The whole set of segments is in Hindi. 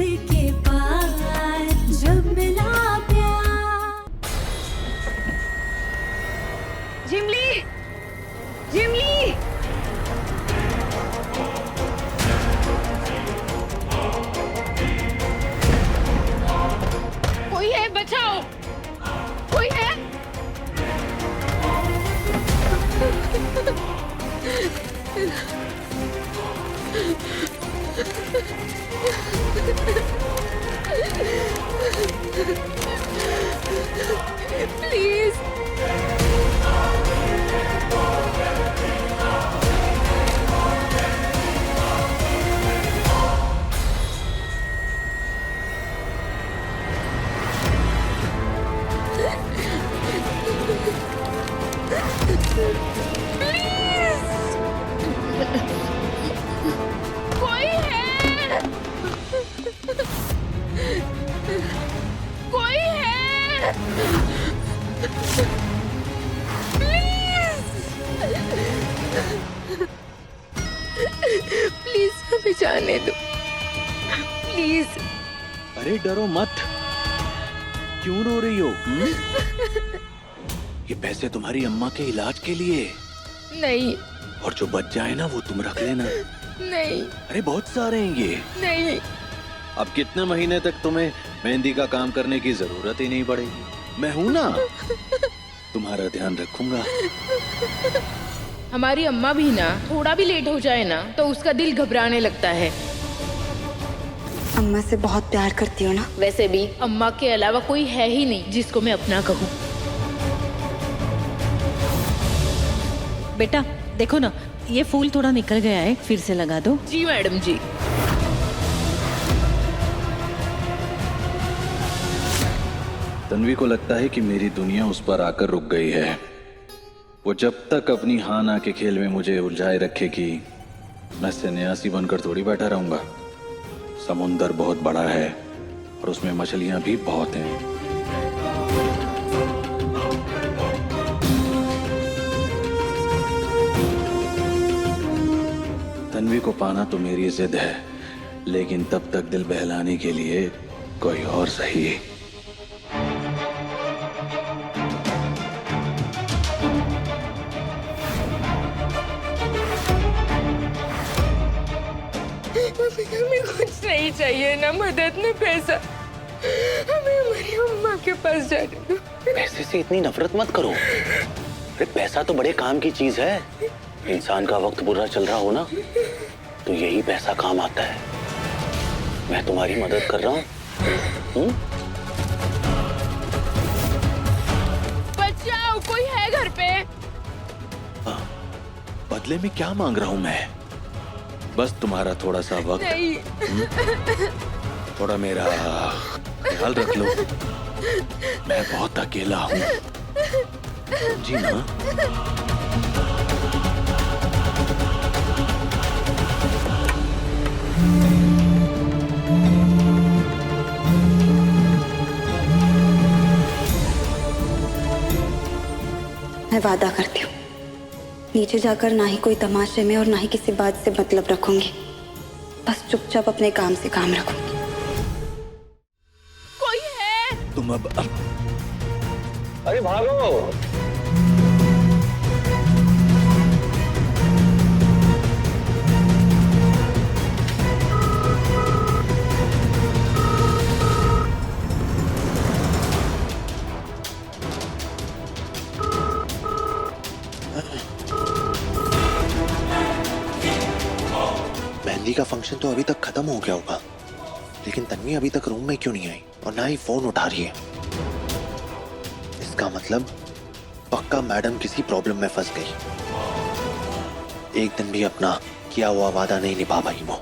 के पार जब मिला प्यार। जिमली, जिमली, कोई है? बचाओ, कोई है? प्लीज। कोई है? कोई है? प्लीज हमें जाने दो, प्लीज। अरे डरो मत, क्यों रो रही हो? ये पैसे तुम्हारी अम्मा के इलाज के लिए। नहीं और जो बच जाए ना वो तुम रख लेना। नहीं अरे बहुत सारे हैं ये। नहीं। अब कितने महीने तक तुम्हें मेहंदी का काम करने की जरूरत ही नहीं पड़ेगी। मैं हूं ना, तुम्हारा ध्यान रखूंगा। हमारी अम्मा भी ना थोड़ा भी लेट हो जाए ना तो उसका दिल घबराने लगता है। अम्मा से बहुत प्यार करती हो ना? वैसे भी अम्मा के अलावा कोई है ही नहीं जिसको मैं अपना कहूँ। बेटा देखो ना, ये फूल थोड़ा निकल गया है, फिर से लगा दो। जी मैडम जी। तन्वी को लगता है कि मेरी दुनिया उस पर आकर रुक गई है। वो जब तक अपनी हाँ ना के खेल में मुझे उलझाए रखेगी, मैं सन्यासी बनकर थोड़ी बैठा रहूंगा। समुंदर बहुत बड़ा है और उसमें मछलियां भी बहुत हैं। तन्वी को पाना तो मेरी जिद है, लेकिन तब तक दिल बहलाने के लिए कोई और सही। हमें कुछ नहीं चाहिए, ना मदद न पैसा। हमें हमारी अम्मा के पास जाने दो। पैसे से इतनी नफरत मत करो। अरे पैसा तो बड़े काम की चीज है। इंसान का वक्त बुरा चल रहा हो ना तो यही पैसा काम आता है। मैं तुम्हारी मदद कर रहा हूँ। बचाओ, कोई है घर पे? बदले में क्या मांग रहा हूं मैं? बस तुम्हारा थोड़ा सा वक्त। नहीं। थोड़ा मेरा ख्याल रख लो। मैं बहुत अकेला हूँ जी ना। मैं वादा करती हूँ, नीचे जाकर ना ही कोई तमाशे में और ना ही किसी बात से मतलब रखूंगी। बस चुपचाप अपने काम से काम रखूंगी। कोई है? तुम अब अरे भागो। मेहंदी का फंक्शन तो अभी तक खत्म हो गया होगा, लेकिन तन्वी अभी तक रूम में क्यों नहीं आई और ना ही फोन उठा रही है? इसका मतलब पक्का मैडम किसी प्रॉब्लम में फंस गई। एक दिन भी अपना किया हुआ वादा नहीं निभा पाई वो।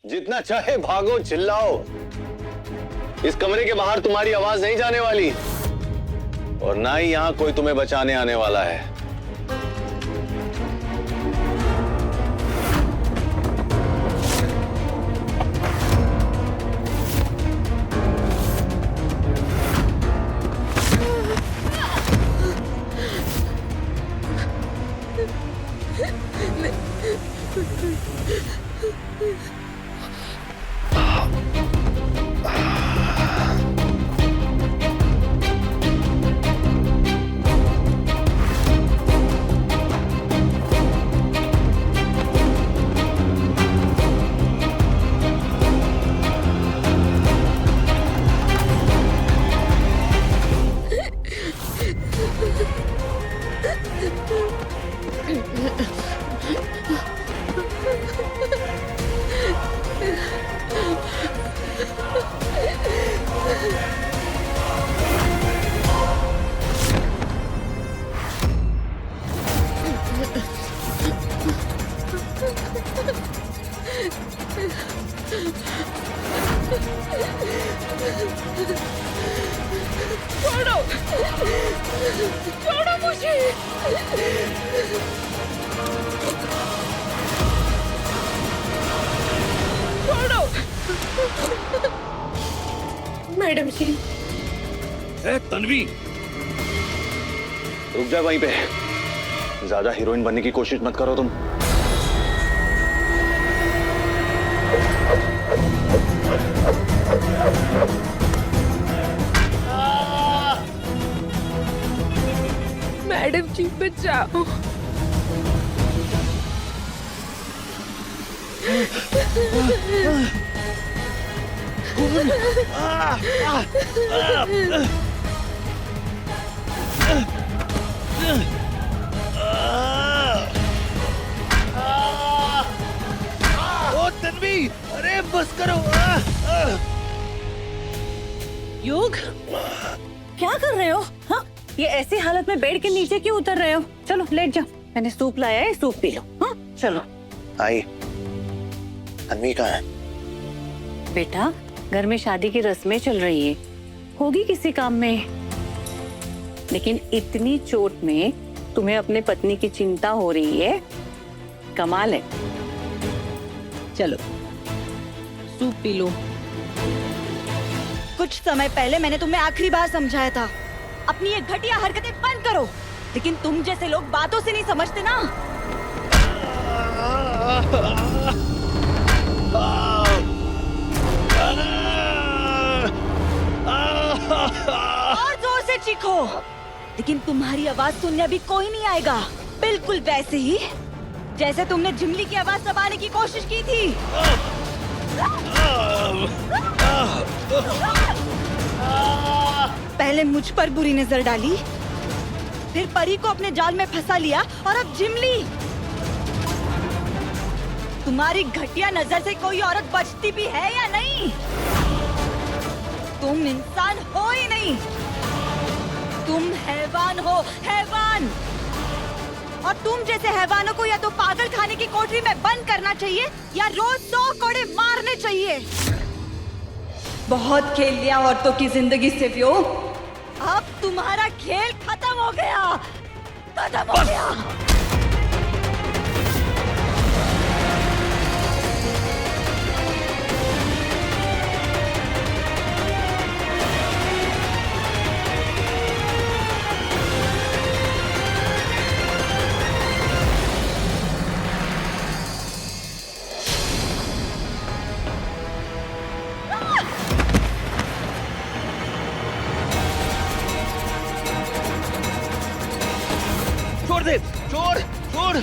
जितना चाहे भागो, चिल्लाओ, इस कमरे के बाहर तुम्हारी आवाज नहीं जाने वाली और ना ही यहां कोई तुम्हें बचाने आने वाला है। छोड़ो, छोड़ो मुझे। छोड़ो। मैडम जी। तन्वी, रुक जा वहीं पे। ज्यादा हीरोइन बनने की कोशिश मत करो तुम। मैडम जी बचाओ। ओ तन्वी, अरे बस करो। योग, क्या कर रहे हो? हाँ, ये ऐसी हालत में बेड के नीचे क्यों उतर रहे हो? चलो लेट जाओ, मैंने सूप लाया है, सूप पी लो। हाँ चलो। आई, तन्वी कहाँ है? बेटा, घर में शादी की रस्में चल रही है, होगी किसी काम में। लेकिन इतनी चोट में तुम्हें अपने पत्नी की चिंता हो रही है, कमाल है। चलो सूप पी लो। कुछ समय पहले मैंने तुम्हें आखिरी बार समझाया था, अपनी ये घटिया हरकतें बंद करो, लेकिन तुम जैसे लोग बातों से नहीं समझते ना। और जोर से चीखो, लेकिन तुम्हारी आवाज सुनने अभी कोई नहीं आएगा। बिल्कुल वैसे ही जैसे तुमने झिमली की आवाज दबाने की कोशिश की थी। पहले मुझ पर बुरी नजर डाली, फिर परी को अपने जाल में फंसा लिया, और अब झिमली। तुम्हारी घटिया नजर से कोई औरत बचती भी है या नहीं? तुम इंसान हो ही नहीं, तुम हैवान हो, हैवान। और तुम जैसे हैवानों को या तो पागल खाने की कोठरी में बंद करना चाहिए, या रोज 100 कोड़े मारने चाहिए। बहुत खेल लिया औरतों की जिंदगी से व्यो, अब तुम्हारा खेल खत्म हो गया, खत्म हो गया। छोड़ दे, छोड़, छोड़।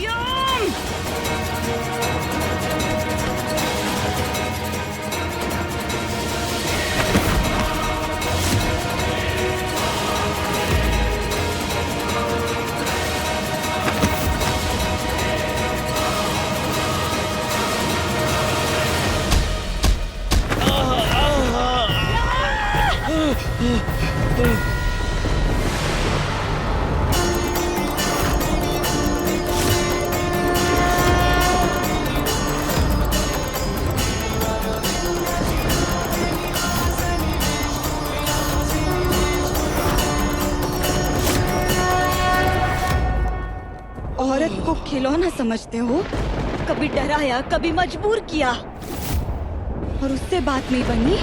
औरत को खिलौना समझते हो, कभी डराया, कभी मजबूर किया, और उससे बात नहीं बनी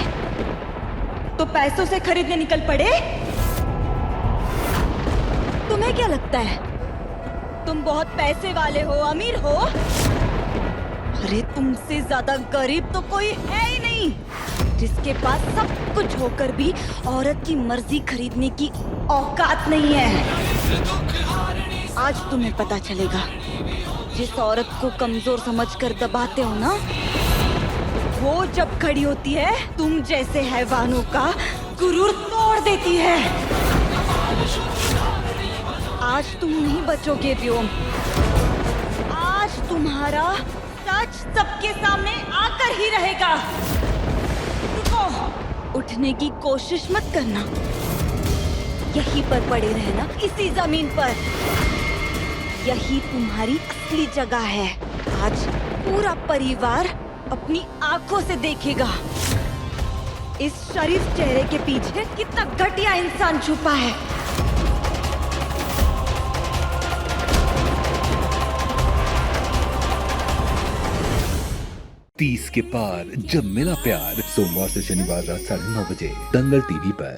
तो पैसों से खरीदने निकल पड़े। तुम्हें क्या लगता है तुम बहुत पैसे वाले हो, अमीर हो? अरे तुमसे ज्यादा गरीब तो कोई है ही नहीं, जिसके पास सब कुछ होकर भी औरत की मर्जी खरीदने की औकात नहीं है। आज तुम्हें पता चलेगा, जिस औरत को कमजोर समझकर दबाते हो ना, वो जब खड़ी होती है तुम जैसे हैवानों का गुरूर तोड़ देती है। आज तुम नहीं बचोगे व्योम, आज तुम्हारा सच सबके सामने आकर ही रहेगा। रुको, उठने की कोशिश मत करना, यहीं पर पड़े रहना, इसी जमीन पर। यही तुम्हारी असली जगह है। आज पूरा परिवार अपनी आंखों से देखेगा इस शरीफ चेहरे के पीछे कितना घटिया इंसान छुपा है। तीस के पार जब मिला प्यार, सोमवार से शनिवार रात 9:30 बजे दंगल टीवी पर।